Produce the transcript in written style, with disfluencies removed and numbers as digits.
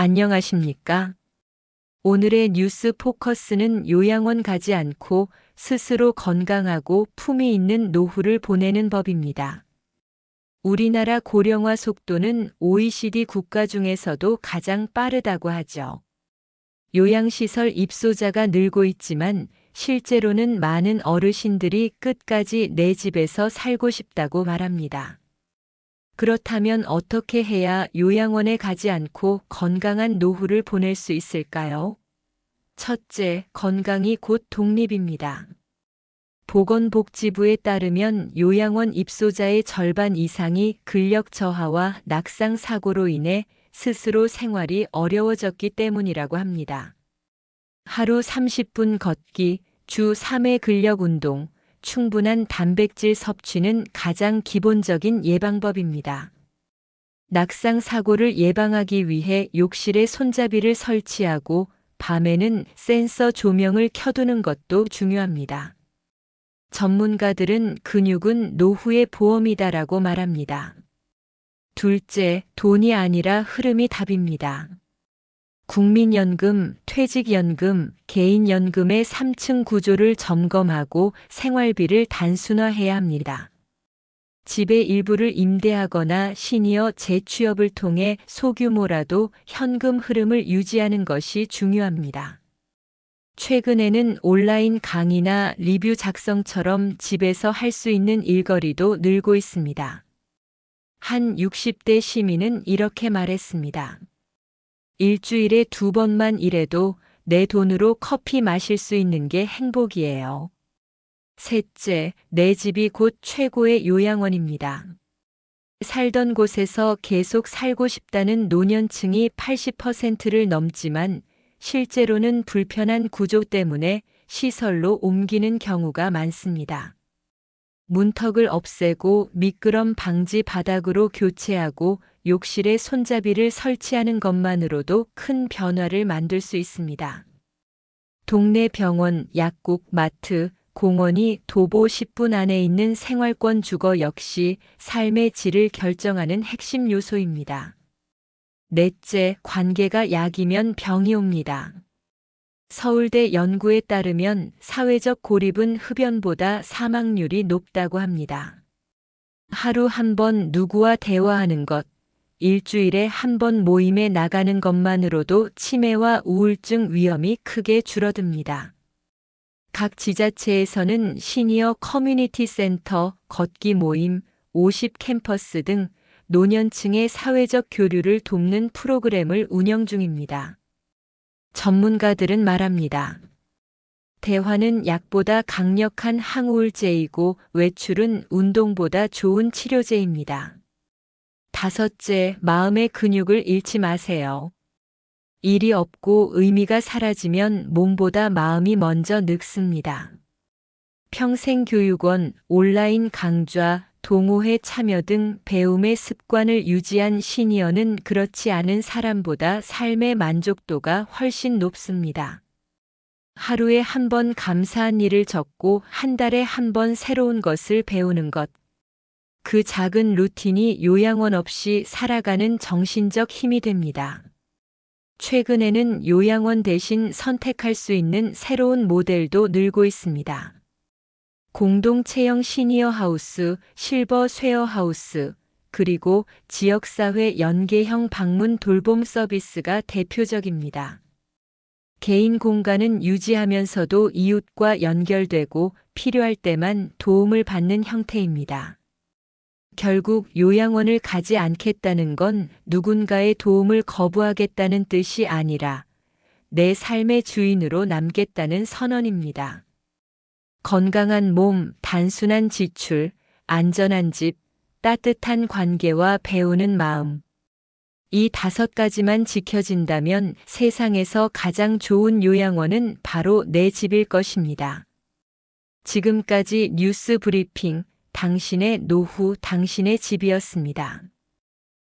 안녕하십니까? 오늘의 뉴스 포커스는 요양원 가지 않고 스스로 건강하고 품위 있는 노후를 보내는 법입니다. 우리나라 고령화 속도는 OECD 국가 중에서도 가장 빠르다고 하죠. 요양시설 입소자가 늘고 있지만 실제로는 많은 어르신들이 끝까지 내 집에서 살고 싶다고 말합니다. 그렇다면 어떻게 해야 요양원에 가지 않고 건강한 노후를 보낼 수 있을까요? 첫째, 건강이 곧 독립입니다. 보건복지부에 따르면 요양원 입소자의 절반 이상이 근력 저하와 낙상 사고로 인해 스스로 생활이 어려워졌기 때문이라고 합니다. 하루 30분 걷기, 주 3회 근력 운동, 충분한 단백질 섭취는 가장 기본적인 예방법입니다. 낙상 사고를 예방하기 위해 욕실에 손잡이를 설치하고 밤에는 센서 조명을 켜두는 것도 중요합니다. 전문가들은 근육은 노후의 보험이다라고 말합니다. 둘째, 돈이 아니라 흐름이 답입니다. 국민연금, 퇴직연금, 개인연금의 3층 구조를 점검하고 생활비를 단순화해야 합니다. 집의 일부를 임대하거나 시니어 재취업을 통해 소규모라도 현금 흐름을 유지하는 것이 중요합니다. 최근에는 온라인 강의나 리뷰 작성처럼 집에서 할 수 있는 일거리도 늘고 있습니다. 한 60대 시민은 이렇게 말했습니다. 일주일에 2번만 일해도 내 돈으로 커피 마실 수 있는 게 행복이에요. 셋째, 내 집이 곧 최고의 요양원입니다. 살던 곳에서 계속 살고 싶다는 노년층이 80%를 넘지만 실제로는 불편한 구조 때문에 시설로 옮기는 경우가 많습니다. 문턱을 없애고 미끄럼 방지 바닥으로 교체하고 욕실에 손잡이를 설치하는 것만으로도 큰 변화를 만들 수 있습니다. 동네 병원, 약국, 마트, 공원이 도보 10분 안에 있는 생활권 주거 역시 삶의 질을 결정하는 핵심 요소입니다. 넷째, 관계가 약이면 병이 옵니다. 서울대 연구에 따르면 사회적 고립은 흡연보다 사망률이 높다고 합니다. 하루 한 번 누구와 대화하는 것, 일주일에 한 번 모임에 나가는 것만으로도 치매와 우울증 위험이 크게 줄어듭니다. 각 지자체에서는 시니어 커뮤니티 센터, 걷기 모임, 50 캠퍼스 등 노년층의 사회적 교류를 돕는 프로그램을 운영 중입니다. 전문가들은 말합니다. 대화는 약보다 강력한 항우울제이고 외출은 운동보다 좋은 치료제입니다. 다섯째, 마음의 근육을 잃지 마세요. 일이 없고 의미가 사라지면 몸보다 마음이 먼저 늙습니다. 평생교육원, 온라인 강좌, 동호회 참여 등 배움의 습관을 유지한 시니어는 그렇지 않은 사람보다 삶의 만족도가 훨씬 높습니다. 하루에 한 번 감사한 일을 적고 한 달에 한 번 새로운 것을 배우는 것. 그 작은 루틴이 요양원 없이 살아가는 정신적 힘이 됩니다. 최근에는 요양원 대신 선택할 수 있는 새로운 모델도 늘고 있습니다. 공동체형 시니어 하우스, 실버 쉐어 하우스, 그리고 지역사회 연계형 방문 돌봄 서비스가 대표적입니다. 개인 공간은 유지하면서도 이웃과 연결되고 필요할 때만 도움을 받는 형태입니다. 결국 요양원을 가지 않겠다는 건 누군가의 도움을 거부하겠다는 뜻이 아니라 내 삶의 주인으로 남겠다는 선언입니다. 건강한 몸, 단순한 지출, 안전한 집, 따뜻한 관계와 배우는 마음. 이 5가지만 지켜진다면 세상에서 가장 좋은 요양원은 바로 내 집일 것입니다. 지금까지 뉴스 브리핑, 당신의 노후, 당신의 집이었습니다.